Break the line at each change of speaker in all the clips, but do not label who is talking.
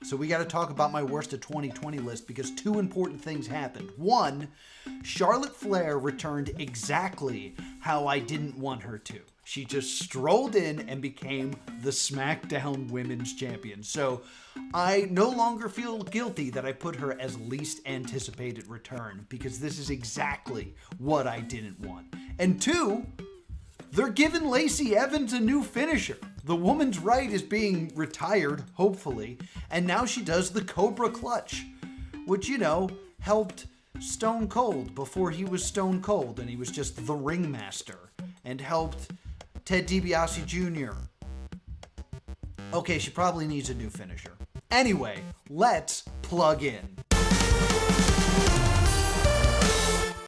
So we got to talk about my worst of 2020 list because two important things happened. One, Charlotte Flair returned exactly how I didn't want her to. She just strolled in and became the SmackDown Women's Champion. So I no longer feel guilty that I put her as least anticipated return because this is exactly what I didn't want. And two, they're giving Lacey Evans a new finisher. The woman's right is being retired, hopefully, and now she does the Cobra Clutch, which, you know, helped Stone Cold before he was Stone Cold and he was just the ringmaster, and helped Ted DiBiase Jr. Okay, she probably needs a new finisher. Anyway, let's plug in.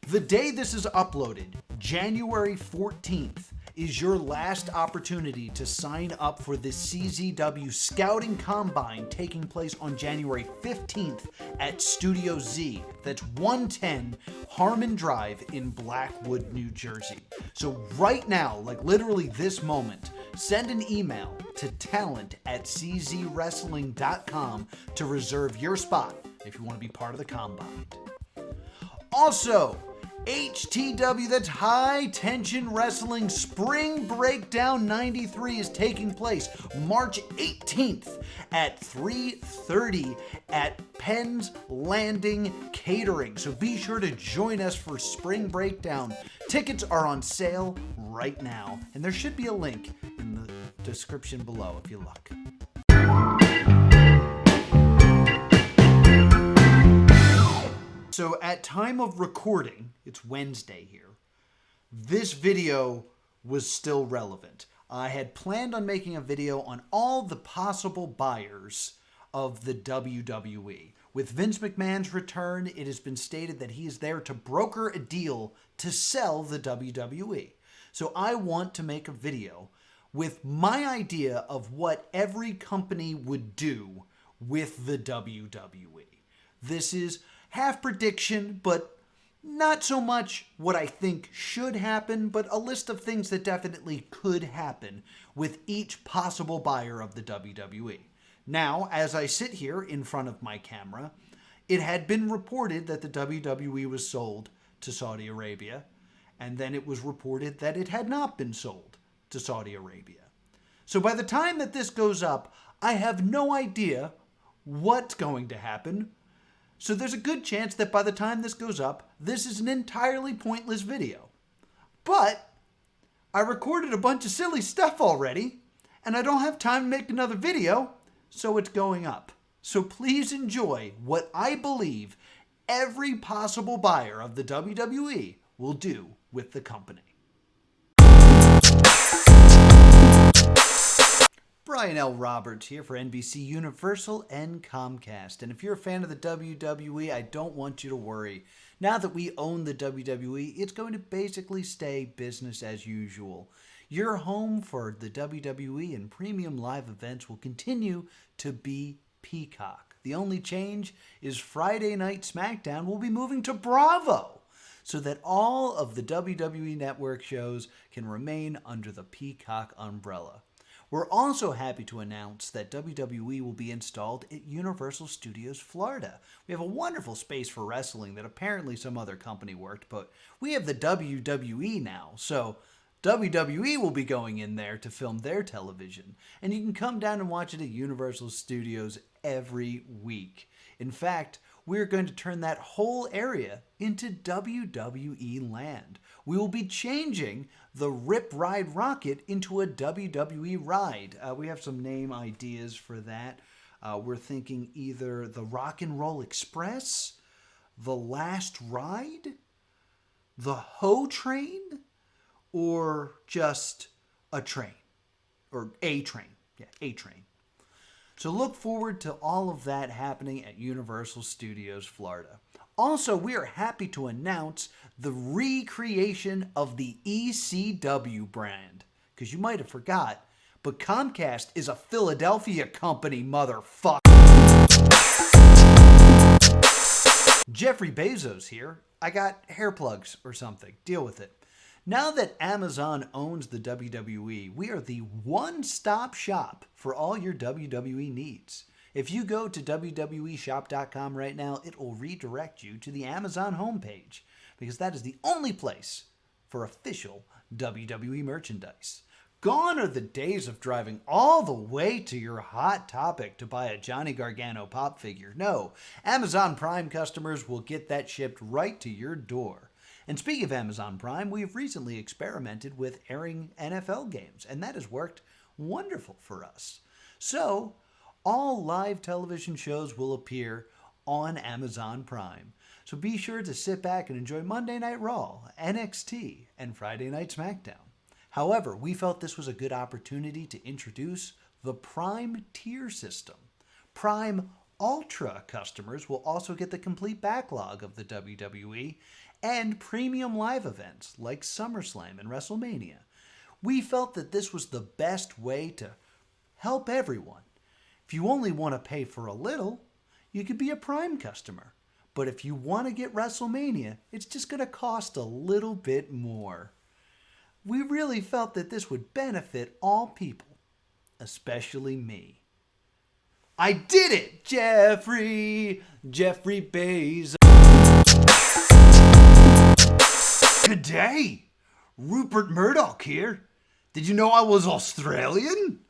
The day this is uploaded, January 14th, is your last opportunity to sign up for the CZW Scouting Combine taking place on January 15th at Studio Z. That's 110 Harmon Drive in Blackwood, New Jersey. So right now, like literally this moment, send an email to talent@czwrestling.com to reserve your spot if you want to be part of the Combine. Also, HTW, that's High Tension Wrestling Spring Breakdown 93 is taking place March 18th at 3:30 at Penn's Landing Catering. So be sure to join us for Spring Breakdown. Tickets are on sale right now, and there should be a link in the description below if you look. So at time of recording, it's Wednesday here, this video was still relevant. I had planned on making a video on all the possible buyers of the WWE. With Vince McMahon's return, it has been stated that he is there to broker a deal to sell the WWE. So I want to make a video with my idea of what every company would do with the WWE. This is half prediction, but not so much what I think should happen, but a list of things that definitely could happen with each possible buyer of the WWE. Now, as I sit here in front of my camera, it had been reported that the WWE was sold to Saudi Arabia, and then it was reported that it had not been sold to Saudi Arabia. So by the time that this goes up, I have no idea what's going to happen. So there's a good chance that by the time this goes up, this is an entirely pointless video. But I recorded a bunch of silly stuff already, and I don't have time to make another video, so it's going up. So please enjoy what I believe every possible buyer of the WWE will do with the company. Brian L. Roberts here for NBC Universal and Comcast. And if you're a fan of the WWE, I don't want you to worry. Now that we own the WWE, it's going to basically stay business as usual. Your home for the WWE and premium live events will continue to be Peacock. The only change is Friday Night SmackDown will be moving to Bravo, so that all of the WWE Network shows can remain under the Peacock umbrella. We're also happy to announce that WWE will be installed at Universal Studios Florida. We have a wonderful space for wrestling that apparently some other company worked, but we have the WWE now, so WWE will be going in there to film their television, and you can come down and watch it at Universal Studios every week. In fact, we're going to turn that whole area into WWE land. We will be changing the Rip Ride Rocket into a WWE ride. We have some name ideas for that. We're thinking either the Rock and Roll Express, the Last Ride, the Ho Train, or just a train. Or a train. Yeah, a train. So look forward to all of that happening at Universal Studios Florida. Also, we are happy to announce the recreation of the ECW brand. Because you might have forgot, but Comcast is a Philadelphia company, motherfucker. Jeffrey Bezos here. I got hair plugs or something. Deal with it. Now that Amazon owns the WWE, we are the one-stop shop for all your WWE needs. If you go to WWEshop.com right now, it will redirect you to the Amazon homepage because that is the only place for official WWE merchandise. Gone are the days of driving all the way to your Hot Topic to buy a Johnny Gargano pop figure. No, Amazon Prime customers will get that shipped right to your door. And speaking of Amazon Prime, we've recently experimented with airing NFL games, and that has worked wonderful for us. So, all live television shows will appear on Amazon Prime. So be sure to sit back and enjoy Monday Night Raw, NXT, and Friday Night SmackDown. However, we felt this was a good opportunity to introduce the Prime tier system. Prime Ultra customers will also get the complete backlog of the WWE and premium live events like SummerSlam and WrestleMania. We felt that this was the best way to help everyone. If you only want to pay for a little, you could be a Prime customer. But if you want to get WrestleMania, it's just going to cost a little bit more. We really felt that this would benefit all people, especially me. I did it, Jeffrey Bezos. Good day, Rupert Murdoch here. Did you know I was Australian?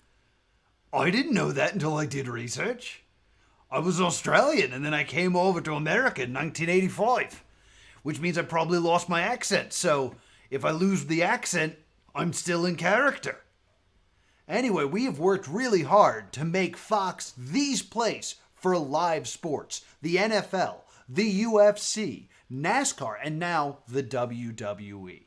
I didn't know that until I did research. I was Australian and then I came over to America in 1985, which means I probably lost my accent. So if I lose the accent, I'm still in character. Anyway, we have worked really hard to make Fox the place for live sports. The NFL, the UFC, NASCAR, and now the WWE.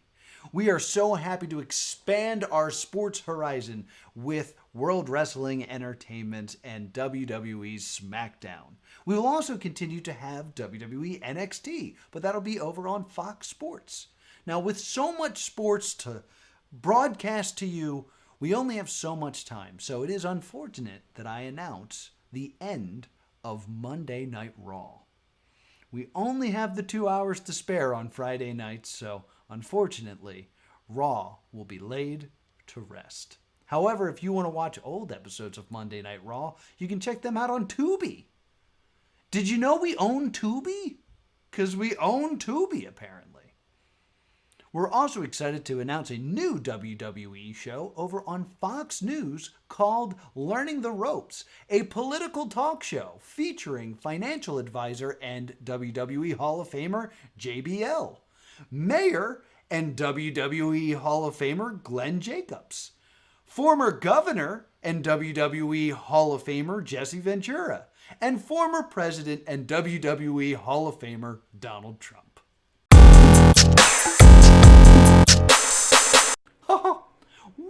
We are so happy to expand our sports horizon with World Wrestling Entertainment and WWE's SmackDown. We will also continue to have WWE NXT, but that'll be over on Fox Sports. Now, with so much sports to broadcast to you, we only have so much time, so it is unfortunate that I announce the end of Monday Night Raw. We only have the 2 hours to spare on Friday nights, so unfortunately, Raw will be laid to rest. However, if you want to watch old episodes of Monday Night Raw, you can check them out on Tubi. Did you know we own Tubi? Because we own Tubi, apparently. We're also excited to announce a new WWE show over on Fox News called Learning the Ropes, a political talk show featuring financial advisor and WWE Hall of Famer JBL, Mayor and WWE Hall of Famer Glenn Jacobs, former governor and WWE Hall of Famer Jesse Ventura, and former president and WWE Hall of Famer Donald Trump.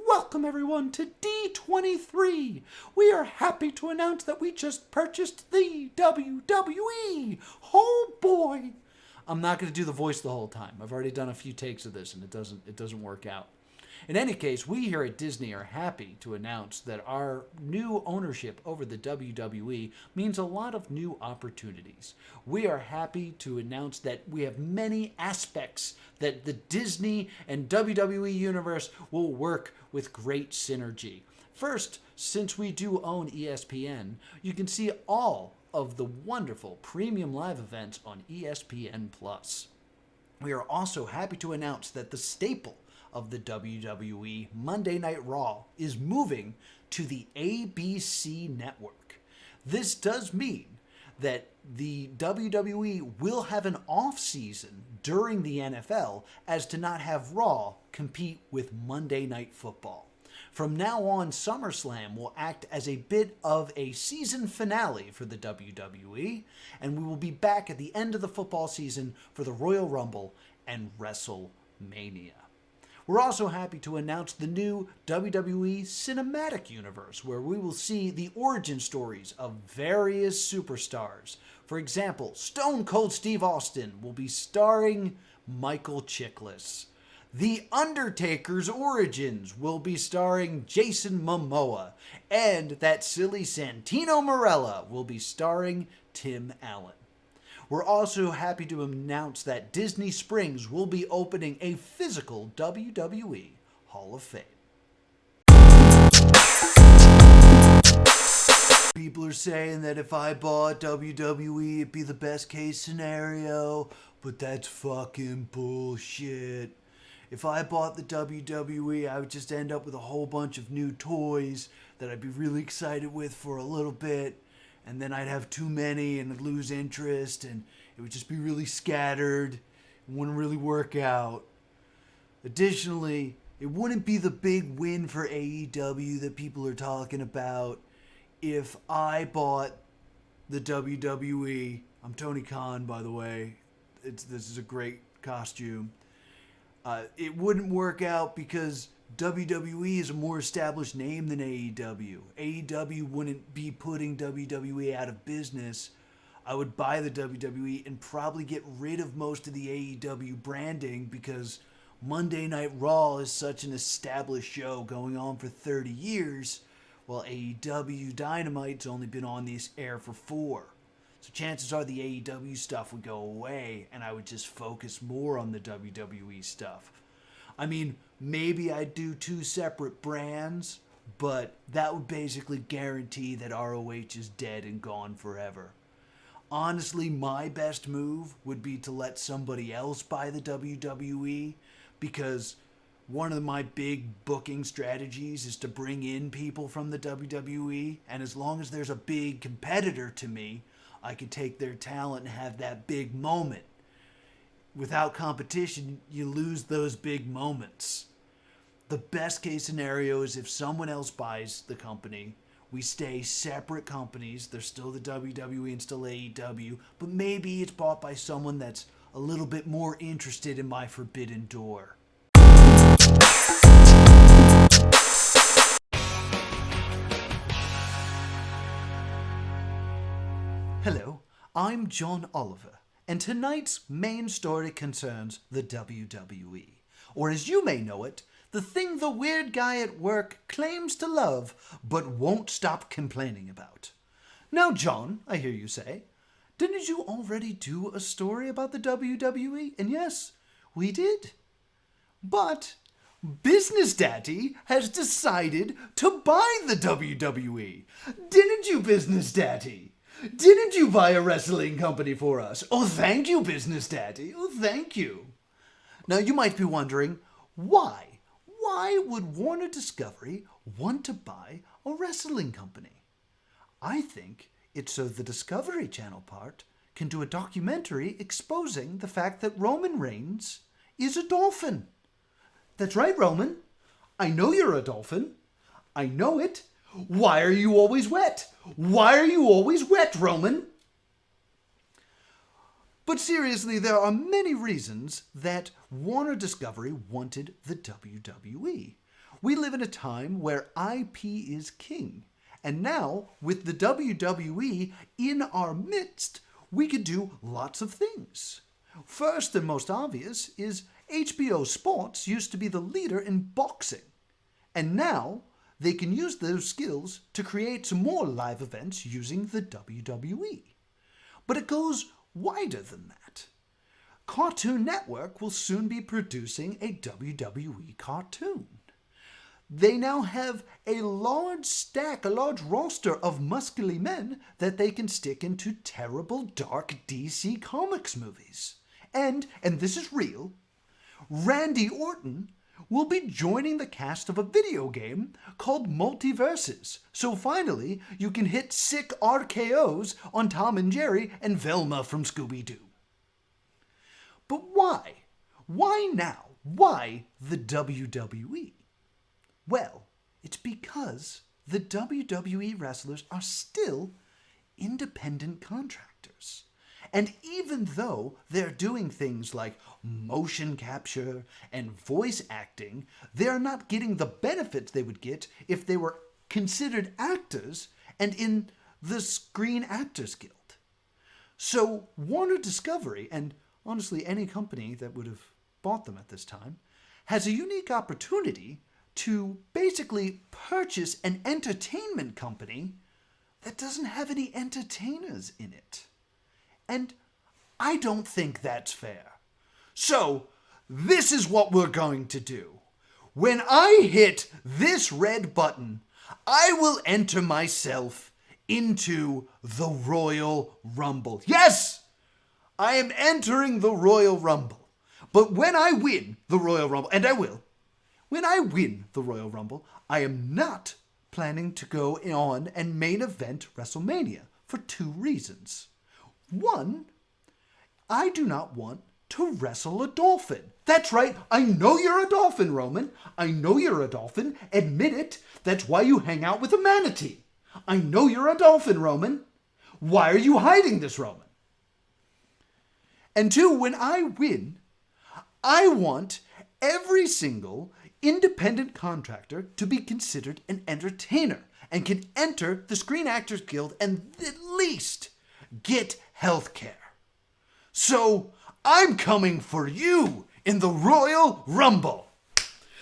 Welcome everyone to D23. We are happy to announce that we just purchased the WWE. Oh boy. I'm not going to do the voice the whole time. I've already done a few takes of this and it doesn't work out. In any case, we here at Disney are happy to announce that our new ownership over the WWE means a lot of new opportunities. We are happy to announce that we have many aspects that the Disney and WWE universe will work with great synergy. First, since we do own ESPN, you can see all of the wonderful premium live events on ESPN+. We are also happy to announce that the staple of the WWE, Monday Night Raw, is moving to the ABC network. This does mean that the WWE will have an off-season during the NFL as to not have Raw compete with Monday Night Football. From now on, SummerSlam will act as a bit of a season finale for the WWE, and we will be back at the end of the football season for the Royal Rumble and WrestleMania. We're also happy to announce the new WWE Cinematic Universe, where we will see the origin stories of various superstars. For example, Stone Cold Steve Austin will be starring Michael Chiklis. The Undertaker's origins will be starring Jason Momoa, and that silly Santino Marella will be starring Tim Allen. We're also happy to announce that Disney Springs will be opening a physical WWE Hall of Fame. People are saying that if I bought WWE, it'd be the best case scenario, but that's fucking bullshit. If I bought the WWE, I would just end up with a whole bunch of new toys that I'd be really excited with for a little bit, and then I'd have too many and I'd lose interest, and it would just be really scattered. It wouldn't really work out. Additionally, it wouldn't be the big win for AEW that people are talking about if I bought the WWE. I'm Tony Khan, by the way. This is a great costume. It wouldn't work out because WWE is a more established name than AEW. AEW wouldn't be putting WWE out of business. I would buy the WWE and probably get rid of most of the AEW branding because Monday Night Raw is such an established show going on for 30 years, while AEW Dynamite's only been on this air for 4. So chances are the AEW stuff would go away and I would just focus more on the WWE stuff. I mean, maybe I'd do 2 separate brands, but that would basically guarantee that ROH is dead and gone forever. Honestly, my best move would be to let somebody else buy the WWE, because one of my big booking strategies is to bring in people from the WWE, and as long as there's a big competitor to me, I could take their talent and have that big moment. Without competition, you lose those big moments. The best case scenario is if someone else buys the company, we stay separate companies. There's still the WWE and still AEW, but maybe it's bought by someone that's a little bit more interested in my forbidden door. Hello, I'm John Oliver, and tonight's main story concerns the WWE, or as you may know it, the thing the weird guy at work claims to love but won't stop complaining about. Now, John, I hear you say, didn't you already do a story about the WWE? And yes, we did. But Business Daddy has decided to buy the WWE. Didn't you, Business Daddy? Didn't you buy a wrestling company for us? Oh, thank you, Business Daddy. Oh, thank you. Now, you might be wondering, why? Why would Warner Discovery want to buy a wrestling company? I think it's so the Discovery Channel part can do a documentary exposing the fact that Roman Reigns is a dolphin. That's right, Roman. I know you're a dolphin. I know it. Why are you always wet? Why are you always wet, Roman? But seriously, there are many reasons that Warner Discovery wanted the WWE. We live in a time where IP is king. And now, with the WWE in our midst, we could do lots of things. First and most obvious is HBO Sports used to be the leader in boxing. And now, they can use those skills to create some more live events using the WWE. But it goes wider than that. Cartoon Network will soon be producing a WWE cartoon. They now have a large roster of muscly men that they can stick into terrible, dark DC Comics movies. And this is real, Randy Orton will be joining the cast of a video game called Multiverses. So finally, you can hit sick RKOs on Tom and Jerry and Velma from Scooby-Doo. But why? Why now? Why the WWE? Well, it's because the WWE wrestlers are still independent contractors. And even though they're doing things like motion capture and voice acting, they're not getting the benefits they would get if they were considered actors and in the Screen Actors Guild. So Warner Discovery, and honestly any company that would have bought them at this time, has a unique opportunity to basically purchase an entertainment company that doesn't have any entertainers in it. And I don't think that's fair. So, this is what we're going to do. When I hit this red button, I will enter myself into the Royal Rumble. Yes! I am entering the Royal Rumble. But when I win the Royal Rumble, and I will, when I win the Royal Rumble, I am not planning to go on and main event WrestleMania for 2 reasons. One, I do not want to wrestle a dolphin. That's right, I know you're a dolphin, Roman. I know you're a dolphin. Admit it. That's why you hang out with a manatee. I know you're a dolphin, Roman. Why are you hiding this, Roman? And 2, when I win, I want every single independent contractor to be considered an entertainer and can enter the Screen Actors Guild and at least get health care. So I'm coming for you in the Royal Rumble.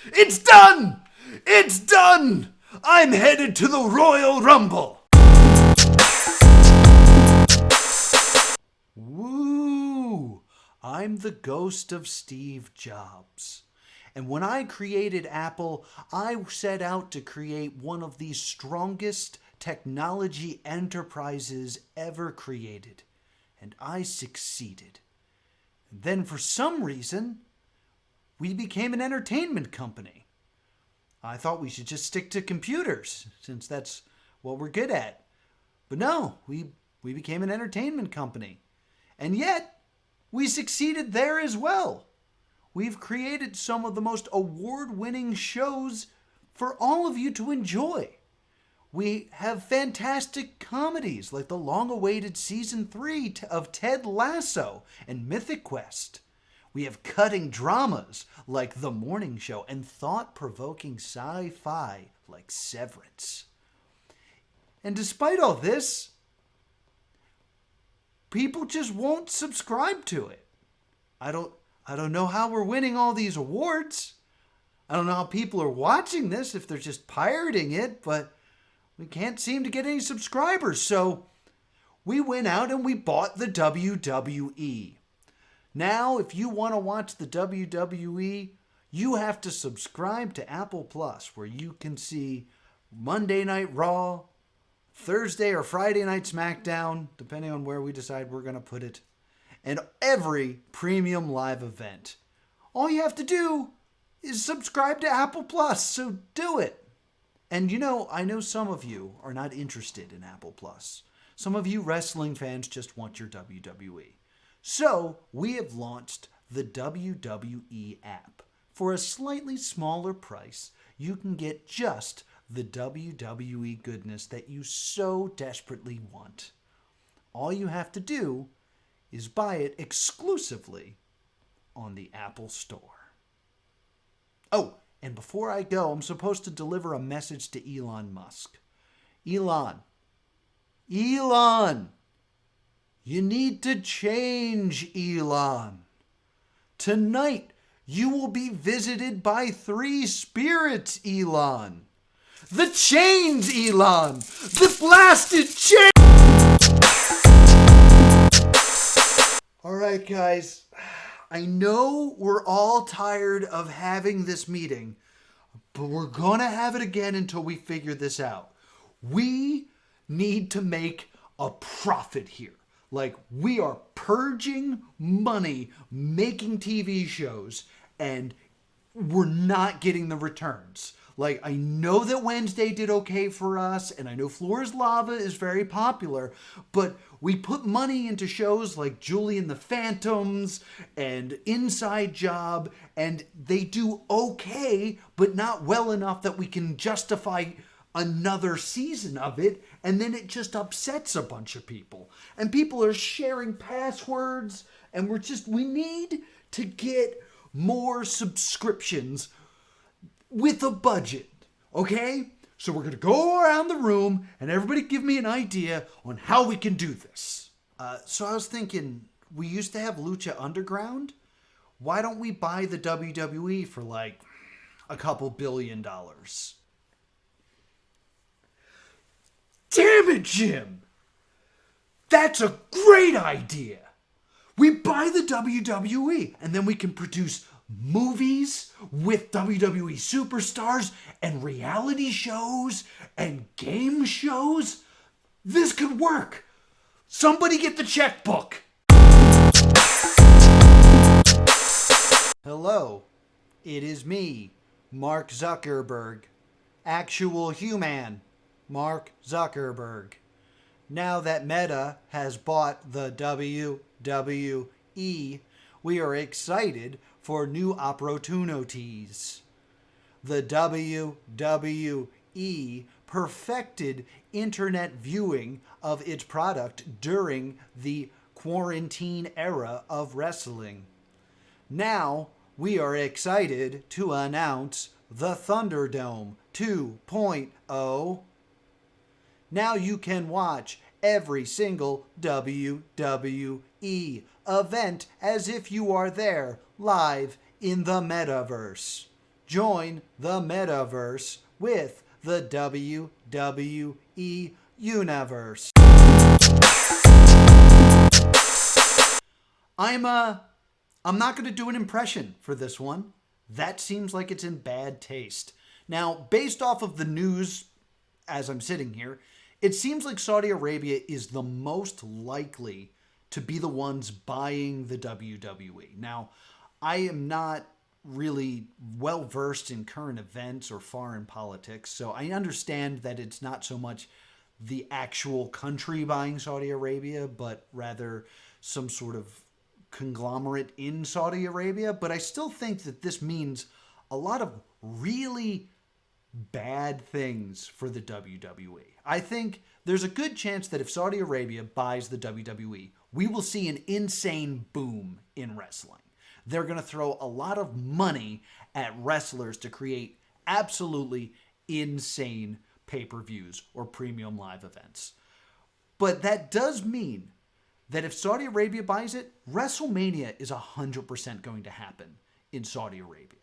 It's done! It's done! I'm headed to the Royal Rumble. Woo! I'm the ghost of Steve Jobs. And when I created Apple, I set out to create one of the strongest technology enterprises ever created. And I succeeded. And then for some reason, we became an entertainment company. I thought we should just stick to computers, since that's what we're good at. But no, we became an entertainment company. And yet, we succeeded there as well. We've created some of the most award-winning shows for all of you to enjoy. We have fantastic comedies like the long-awaited Season 3 of Ted Lasso and Mythic Quest. We have cutting dramas like The Morning Show and thought-provoking sci-fi like Severance. And despite all this, people just won't subscribe to it. I don't know how we're winning all these awards. I don't know how people are watching this, if they're just pirating it, but we can't seem to get any subscribers. So we went out and we bought the WWE. Now, if you want to watch the WWE, you have to subscribe to Apple Plus, where you can see Monday Night Raw, Thursday or Friday Night SmackDown, depending on where we decide we're going to put it, and every premium live event. All you have to do is subscribe to Apple Plus, so do it. And I know some of you are not interested in Apple Plus. Some of you wrestling fans just want your WWE. So we have launched the WWE app. For a slightly smaller price, you can get just the WWE goodness that you so desperately want. All you have to do is buy it exclusively on the Apple Store. Oh, and before I go, I'm supposed to deliver a message to Elon Musk. Elon, you need to change, Elon. Tonight, you will be visited by 3 spirits, Elon. The chains, Elon! The blasted chains! Alright, guys. I know we're all tired of having this meeting, but we're gonna have it again until we figure this out. We need to make a profit here. Like, we are purging money making TV shows, and we're not getting the returns. Like, I know that Wednesday did okay for us, and I know Floor is Lava is very popular, but we put money into shows like Julie and the Phantoms and Inside Job, and they do okay, but not well enough that we can justify another season of it, and then it just upsets a bunch of people. And people are sharing passwords, and we need to get more subscriptions with a budget, okay? So we're gonna go around the room and everybody give me an idea on how we can do this. So I was thinking, we used to have Lucha Underground. Why don't we buy the WWE for like a couple $1 billion? Damn it, Jim! That's a great idea! We buy the WWE and then we can produce movies with WWE superstars and reality shows and game shows. This could work. Somebody get the checkbook. Hello, it is me, Mark Zuckerberg. Actual human, Mark Zuckerberg. Now that Meta has bought the WWE, we are excited for new opportunities. The WWE perfected internet viewing of its product during the quarantine era of wrestling. Now we are excited to announce the Thunderdome 2.0. Now you can watch every single WWE event as if you are there live in the metaverse. Join the metaverse with the WWE universe. I'm not going to do an impression for this one. That seems like it's in bad taste. Now, based off of the news as I'm sitting here, it seems like Saudi Arabia is the most likely to be the ones buying the WWE. Now, I am not really well versed in current events or foreign politics, so I understand that it's not so much the actual country buying Saudi Arabia, but rather some sort of conglomerate in Saudi Arabia. But I still think that this means a lot of really bad things for the WWE. I think there's a good chance that if Saudi Arabia buys the WWE, we will see an insane boom in wrestling. They're going to throw a lot of money at wrestlers to create absolutely insane pay-per-views or premium live events. But that does mean that if Saudi Arabia buys it, WrestleMania is 100% going to happen in Saudi Arabia.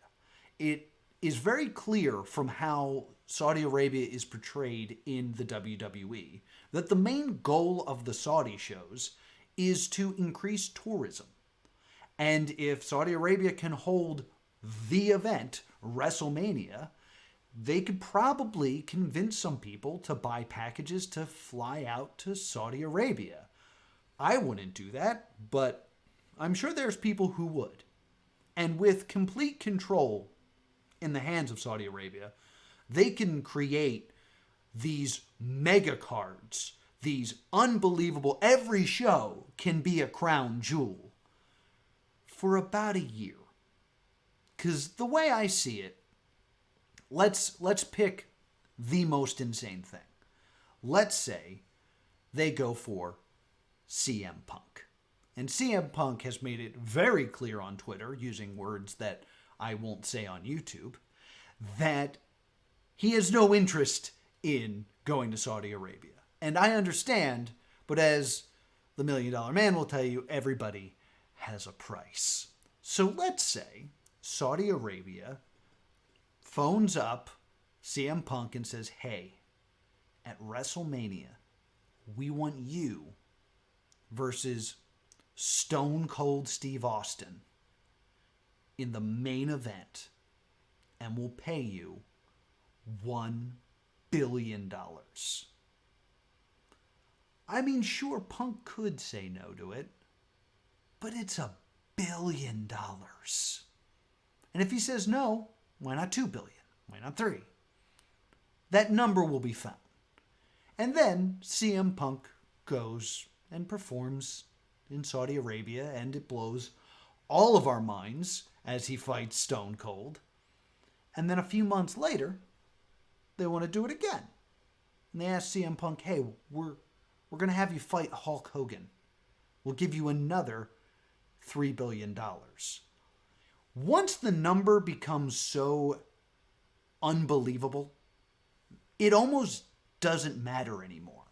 It is very clear from how Saudi Arabia is portrayed in the WWE that the main goal of the Saudi shows is to increase tourism. And if Saudi Arabia can hold the event, WrestleMania, they could probably convince some people to buy packages to fly out to Saudi Arabia. I wouldn't do that, but I'm sure there's people who would. And with complete control in the hands of Saudi Arabia, they can create these mega cards, these unbelievable, every show can be a crown jewel for about a year. Because the way I see it, let's pick the most insane thing. Let's say they go for CM Punk. And CM Punk has made it very clear on Twitter, using words that I won't say on YouTube, that he has no interest in going to Saudi Arabia. And I understand, but as the $1 Million Man will tell you, everybody has a price. So let's say Saudi Arabia phones up CM Punk and says, hey, at WrestleMania, we want you versus Stone Cold Steve Austin in the main event, and we'll pay you $1 billion. I mean, sure, Punk could say no to it, but it's $1 billion. And if he says no, why not $2 billion? Why not 3? That number will be found. And then CM Punk goes and performs in Saudi Arabia, and it blows all of our minds as he fights Stone Cold. And then a few months later, they want to do it again. And they ask CM Punk, hey, we're going to have you fight Hulk Hogan. We'll give you another $3 billion. Once the number becomes so unbelievable, it almost doesn't matter anymore.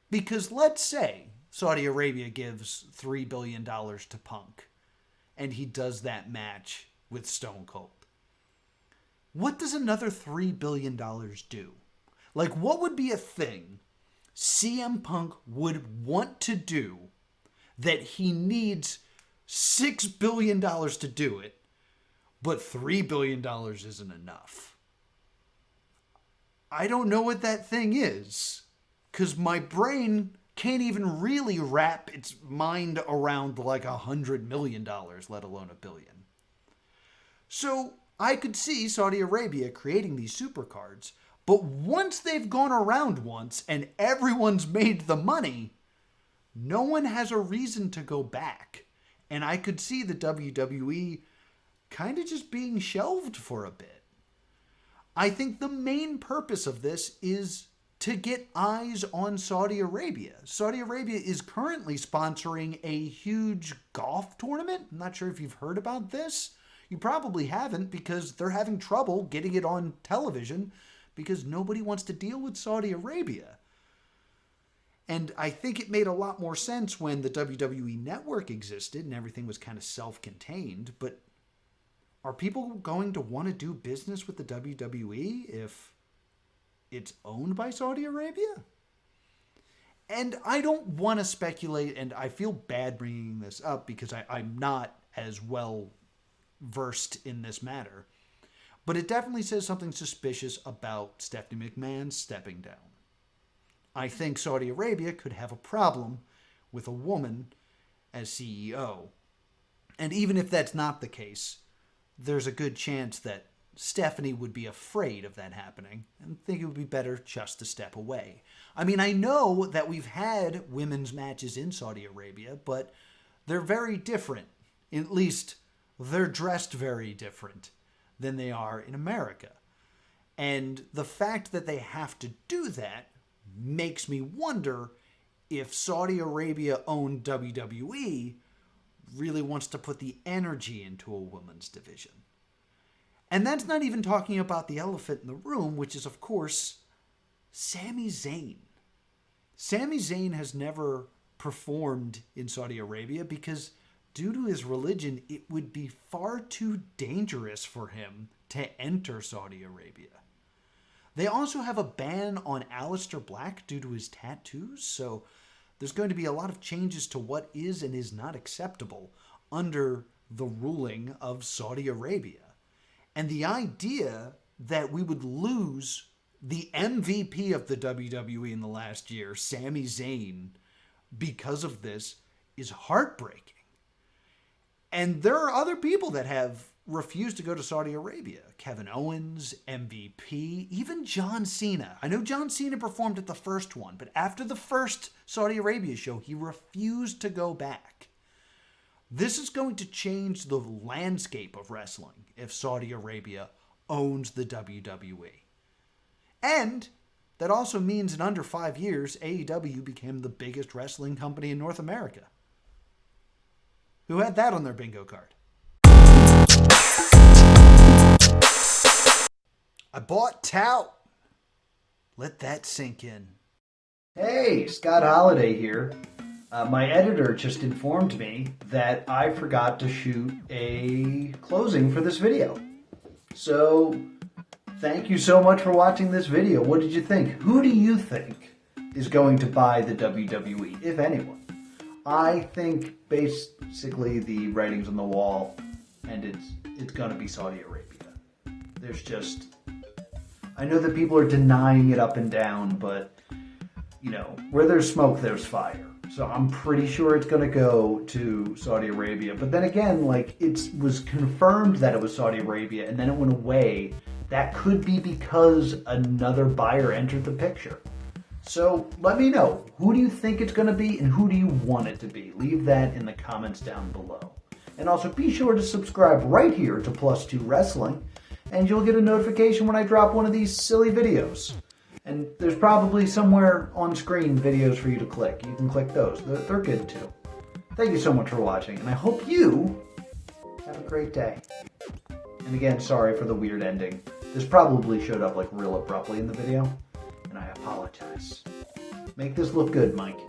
Because let's say Saudi Arabia gives $3 billion to Punk, and he does that match with Stone Cold. What does another $3 billion do? Like, what would be a thing CM Punk would want to do that he needs $6 billion to do it, but $3 billion isn't enough? I don't know what that thing is. because my brain can't even really wrap its mind around like $100 million, let alone $1 billion. So I could see Saudi Arabia creating these supercards, but once they've gone around once and everyone's made the money, no one has a reason to go back. And I could see the WWE kind of just being shelved for a bit. I think the main purpose of this is to get eyes on Saudi Arabia. Saudi Arabia is currently sponsoring a huge golf tournament. I'm not sure if you've heard about this. You probably haven't, because they're having trouble getting it on television because nobody wants to deal with Saudi Arabia. And I think it made a lot more sense when the WWE Network existed and everything was kind of self-contained. But are people going to want to do business with the WWE if it's owned by Saudi Arabia? And I don't want to speculate, and I feel bad bringing this up because I'm not as well versed in this matter. But it definitely says something suspicious about Stephanie McMahon stepping down. I think Saudi Arabia could have a problem with a woman as CEO. And even if that's not the case, there's a good chance that Stephanie would be afraid of that happening and think it would be better just to step away. I mean, I know that we've had women's matches in Saudi Arabia, but they're very different. At least they're dressed very different than they are in America. And the fact that they have to do that makes me wonder if Saudi Arabia-owned WWE really wants to put the energy into a women's division. And that's not even talking about the elephant in the room, which is, of course, Sami Zayn. Sami Zayn has never performed in Saudi Arabia because due to his religion, it would be far too dangerous for him to enter Saudi Arabia. They also have a ban on Aleister Black due to his tattoos, so there's going to be a lot of changes to what is and is not acceptable under the ruling of Saudi Arabia. And the idea that we would lose the MVP of the WWE in the last year, Sami Zayn, because of this is heartbreaking. And there are other people that have refused to go to Saudi Arabia. Kevin Owens, MVP, even John Cena. I know John Cena performed at the first one, but after the first Saudi Arabia show, he refused to go back. This is going to change the landscape of wrestling if Saudi Arabia owns the WWE. And that also means in under 5 years, AEW became the biggest wrestling company in North America. Who had that on their bingo card? I bought tout. Let that sink in. Hey, Scott Holiday here. My editor just informed me that I forgot to shoot a closing for this video. So, thank you so much for watching this video. What did you think? Who do you think is going to buy the WWE, if anyone? I think basically the writing's on the wall, and it's going to be Saudi Arabia. There's just... I know that people are denying it up and down, but, you know, where there's smoke, there's fire. So I'm pretty sure it's going to go to Saudi Arabia. But then again, like, it was confirmed that it was Saudi Arabia, and then it went away. That could be because another buyer entered the picture. So let me know, who do you think it's going to be, and who do you want it to be? Leave that in the comments down below. And also be sure to subscribe right here to Plus 2 Wrestling, and you'll get a notification when I drop one of these silly videos. And there's probably somewhere on screen videos for you to click. You can click those. They're good too. Thank you so much for watching, and I hope you have a great day. And again, sorry for the weird ending. This probably showed up like real abruptly in the video, and I apologize. Make this look good, Mike.